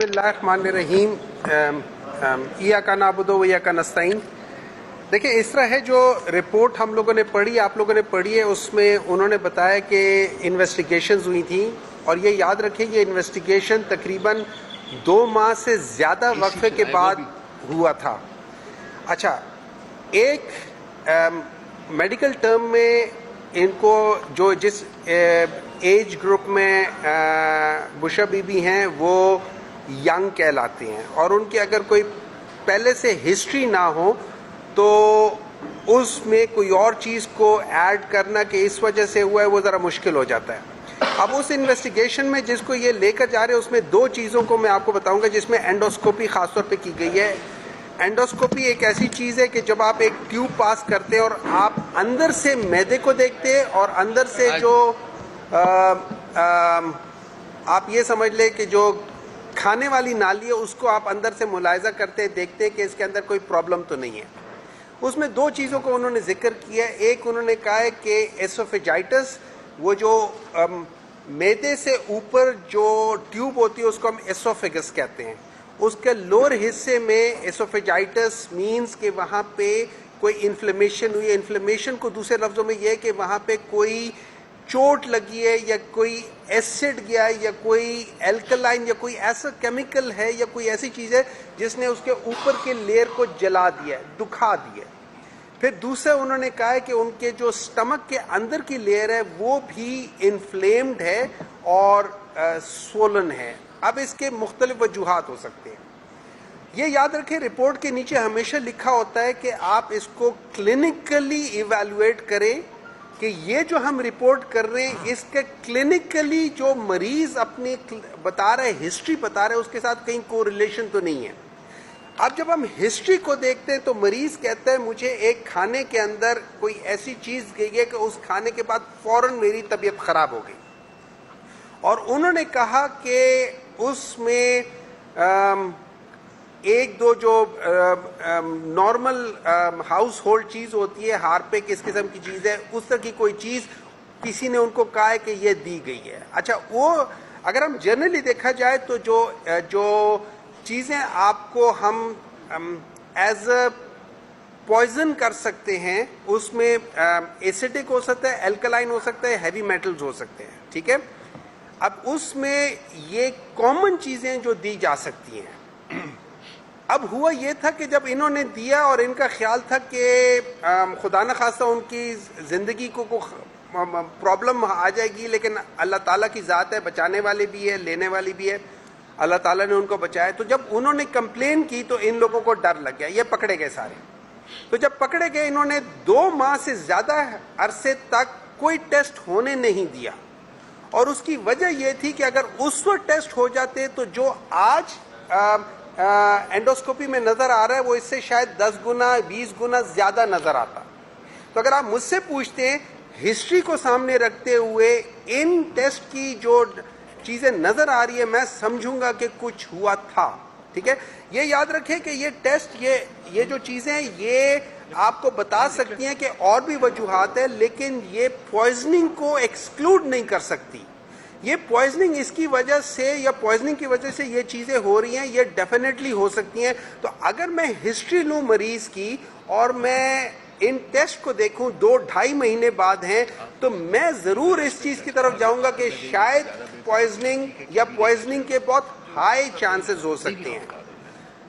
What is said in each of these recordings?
बिस्मिल्लाहिर्रहमानिर्रहीम इय्याका नअबुदु व इय्याका नस्तईन। देखिए, इस तरह है जो रिपोर्ट हम लोगों ने पढ़ी, आप लोगों ने पढ़ी है, उसमें उन्होंने बताया कि इन्वेस्टिगेशंस हुई थी और ये याद रखें ये इन्वेस्टिगेशन तकरीबन 2 माह से ज़्यादा वक्फे के बाद हुआ था। अच्छा, एक मेडिकल टर्म में इनको जो जिस एज ग्रुप में बुशा बीबी हैं वो यंग कहलाते हैं और उनकी अगर कोई पहले से हिस्ट्री ना हो तो उसमें कोई और चीज़ को ऐड करना कि इस वजह से हुआ है वो ज़रा मुश्किल हो जाता है। अब उस इन्वेस्टिगेशन में जिसको ये लेकर जा रहे हैं उसमें 2 चीज़ों को मैं आपको बताऊंगा जिसमें एंडोस्कोपी ख़ासतौर पे की गई है। एंडोस्कोपी एक ऐसी चीज़ है कि जब आप एक ट्यूब पास करते हैं और आप अंदर से मैदे को देखते हैं और अंदर से जो आप ये समझ लें कि जो खाने वाली नाली है उसको आप अंदर से मुलायजा करते हैं, देखते हैं कि इसके अंदर कोई प्रॉब्लम तो नहीं है। उसमें 2 चीज़ों को उन्होंने जिक्र किया है। एक उन्होंने कहा है कि एसोफेजाइटिस, वो जो मैदे से ऊपर जो ट्यूब होती है उसको हम एसोफेगस कहते हैं, उसके लोअर हिस्से में एसोफेजाइटिस मीन्स कि वहाँ पे कोई इन्फ्लेमेशन हुई है। इन्फ्लेमेशन को दूसरे लफ्ज़ों में यह है कि वहाँ पे कोई चोट लगी है या कोई एसिड गया है या कोई एल्कलाइन या कोई ऐसा केमिकल है या कोई ऐसी चीज़ है जिसने उसके ऊपर के लेयर को जला दिया है, दुखा दिया है। फिर दूसरा उन्होंने कहा है कि उनके जो स्टमक के अंदर की लेयर है वो भी इन्फ्लेम्ड है और स्वोलन है। अब इसके मुख्तलिफ वजूहात हो सकते हैं। ये याद रखें, रिपोर्ट के नीचे हमेशा लिखा होता है कि आप इसको क्लिनिकली इवैल्यूएट करें कि ये जो हम रिपोर्ट कर रहे हैं इसके क्लिनिकली जो मरीज अपनी बता रहे, हिस्ट्री बता रहे, उसके साथ कहीं कोरिलेशन तो नहीं है। अब जब हम हिस्ट्री को देखते हैं तो मरीज कहता है मुझे एक खाने के अंदर कोई ऐसी चीज गई है कि उस खाने के बाद फौरन मेरी तबीयत खराब हो गई और उन्होंने कहा कि उसमें एक दो जो नॉर्मल हाउस होल्ड चीज़ होती है, हार्पिक इस किस्म की चीज़ है, उस तरह की कोई चीज़ किसी ने उनको कहा है कि ये दी गई है। अच्छा, वो अगर हम जनरली देखा जाए तो जो चीज़ें आपको हम एज अ पॉइजन कर सकते हैं उसमें एसिडिक हो सकता है, एल्कलाइन हो सकता है, हैवी मेटल्स हो सकते हैं, ठीक है। अब उसमें ये कॉमन चीज़ें जो दी जा सकती हैं। अब हुआ ये था कि जब इन्होंने दिया और इनका ख्याल था कि खुदा न खास्ता उनकी ज़िंदगी को प्रॉब्लम आ जाएगी, लेकिन अल्लाह ताला की ज़ात है, बचाने वाली भी है, लेने वाली भी है, अल्लाह ताला ने उनको बचाया। तो जब उन्होंने कंप्लेन की तो इन लोगों को डर लग गया, ये पकड़े गए सारे। तो जब पकड़े गए इन्होंने 2 माह से ज़्यादा अरसे तक कोई टेस्ट होने नहीं दिया और उसकी वजह यह थी कि अगर उस वक्त टेस्ट हो जाते तो जो आज एंडोस्कोपी में नजर आ रहा है वो इससे शायद 10 गुना 20 गुना ज्यादा नजर आता। तो अगर आप मुझसे पूछते हैं हिस्ट्री को सामने रखते हुए इन टेस्ट की जो चीजें नजर आ रही है मैं समझूंगा कि कुछ हुआ था, ठीक है। ये याद रखें कि ये टेस्ट ये जो चीजें ये आपको बता सकती हैं कि और भी वजूहात है, लेकिन ये पॉइजनिंग को एक्सक्लूड नहीं कर सकती। ये पॉइजनिंग इसकी वजह से या पॉइजनिंग की वजह से ये चीज़ें हो रही हैं, ये डेफिनेटली हो सकती हैं। तो अगर मैं हिस्ट्री लूँ मरीज की और मैं इन टेस्ट को देखूं 2-2.5 महीने बाद हैं तो मैं ज़रूर इस चीज़ की तरफ जाऊंगा कि शायद पॉइजनिंग या पॉइजनिंग के बहुत हाई चांसेस हो सकते हैं।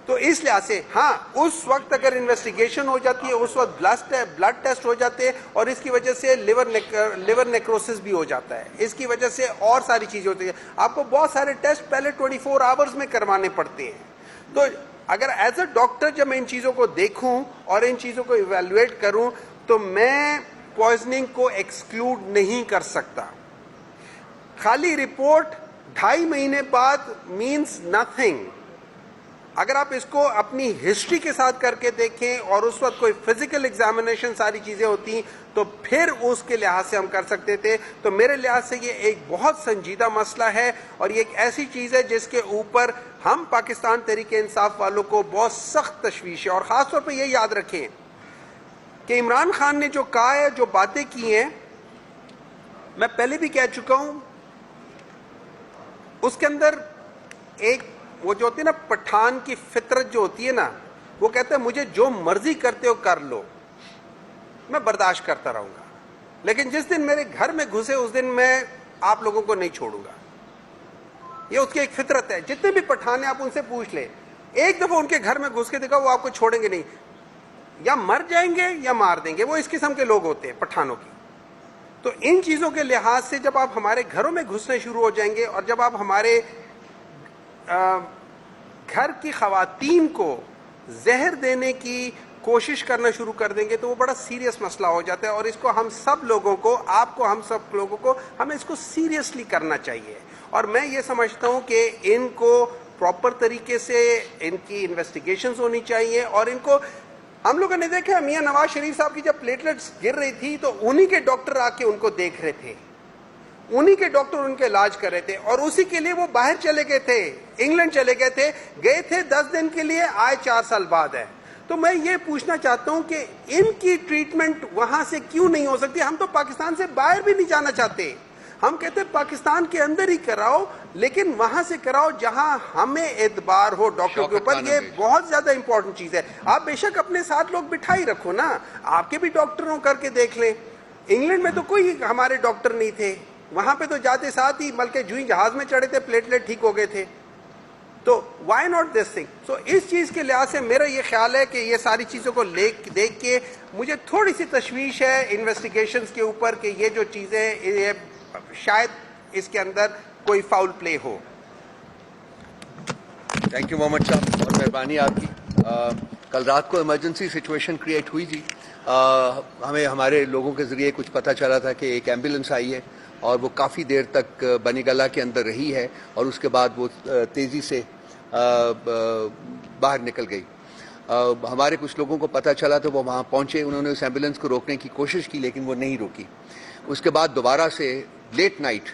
तो इस लिहाज से हाँ, उस वक्त अगर इन्वेस्टिगेशन हो जाती है उस वक्त ब्लड टेस्ट हो जाते हैं और इसकी वजह से लिवर नेक्रोसिस भी हो जाता है, इसकी वजह से और सारी चीजें होती है। आपको बहुत सारे टेस्ट पहले 24 आवर्स में करवाने पड़ते हैं। तो अगर एज अ डॉक्टर जब मैं इन चीजों को देखूं और इन चीजों को इवेल्युएट करूं तो मैं पॉइजनिंग को एक्सक्लूड नहीं कर सकता। खाली रिपोर्ट 2.5 महीने बाद मीन्स नथिंग। अगर आप इसको अपनी हिस्ट्री के साथ करके देखें और उस वक्त कोई फिजिकल एग्जामिनेशन सारी चीजें होती तो फिर उसके लिहाज से हम कर सकते थे। तो मेरे लिहाज से ये एक बहुत संजीदा मसला है और ये एक ऐसी चीज है जिसके ऊपर हम पाकिस्तान तहरीक इंसाफ वालों को बहुत सख्त तशवीश है। और खास तौर पर यह याद रखें कि इमरान खान ने जो कहा है, जो बातें की हैं, मैं पहले भी कह चुका हूं, उसके अंदर एक वो जो होती है ना पठान की फितरत जो होती है ना, वो कहते हैं मुझे जो मर्जी करते हो कर लो, मैं बर्दाश्त करता रहूंगा, लेकिन जिस दिन मेरे घर में घुसे उस दिन मैं आप लोगों को नहीं छोड़ूंगा। ये उसकी एक फितरत है। जितने भी पठान हैं आप उनसे पूछ ले, एक दफा उनके घर में घुस के देखा, वो आपको छोड़ेंगे नहीं, या मर जाएंगे या मार देंगे। वो इस किस्म के लोग होते हैं पठानों की। तो इन चीजों के लिहाज से जब आप हमारे घरों में घुसने शुरू हो जाएंगे और जब आप हमारे घर की खवातीन को जहर देने की कोशिश करना शुरू कर देंगे तो वो बड़ा सीरियस मसला हो जाता है। और इसको हम सब लोगों को, आपको, हम सब लोगों को, हमें इसको सीरियसली करना चाहिए। और मैं ये समझता हूं कि इनको प्रॉपर तरीके से इनकी इन्वेस्टिगेशंस होनी चाहिए। और इनको हम लोगों ने देखा, मियां नवाज शरीफ साहब की जब प्लेटलेट्स गिर रही थी तो उन्हीं के डॉक्टर आके उनको देख रहे थे, उन्हीं के डॉक्टर उनके इलाज कर रहे थे, और उसी के लिए वो बाहर चले गए थे, इंग्लैंड चले गए थे 10 दिन के लिए, आए 4 साल बाद है। तो मैं ये पूछना चाहता हूं कि इनकी ट्रीटमेंट वहां से क्यों नहीं हो सकती? हम तो पाकिस्तान से बाहर भी नहीं जाना चाहते, हम कहते हैं पाकिस्तान के अंदर ही कराओ, लेकिन वहां से कराओ जहां हमें एतबार हो डॉक्टर के ऊपर। ये बहुत ज्यादा इंपॉर्टेंट चीज है। आप बेशक अपने साथ लोग बिठा ही रखो ना, आपके भी डॉक्टरों करके देख लें। इंग्लैंड में तो कोई हमारे डॉक्टर नहीं थे, वहां पे तो जाते साथ ही बल्कि जुई जहाज में चढ़े थे, प्लेटलेट ठीक हो गए थे। तो व्हाई नॉट दिस थिंग? सो इस चीज के लिहाज से मेरा ये ख्याल है कि ये सारी चीजों को देख के मुझे थोड़ी सी तशवीश है इन्वेस्टिगेशंस के ऊपर कि ये जो चीजें, ये शायद इसके अंदर कोई फाउल प्ले हो। थैंक यू मोहम्मद साहब, बहुत मेहरबानी आपकी। कल रात को इमरजेंसी सिचुएशन क्रिएट हुई थी। हमें हमारे लोगों के ज़रिए कुछ पता चला था कि एक एम्बुलेंस आई है और वो काफ़ी देर तक बनीगला के अंदर रही है और उसके बाद वो तेज़ी से बाहर निकल गई। हमारे कुछ लोगों को पता चला तो वो वहाँ पहुँचे, उन्होंने उस एम्बुलेंस को रोकने की कोशिश की लेकिन वो नहीं रोकी। उसके बाद दोबारा से लेट नाइट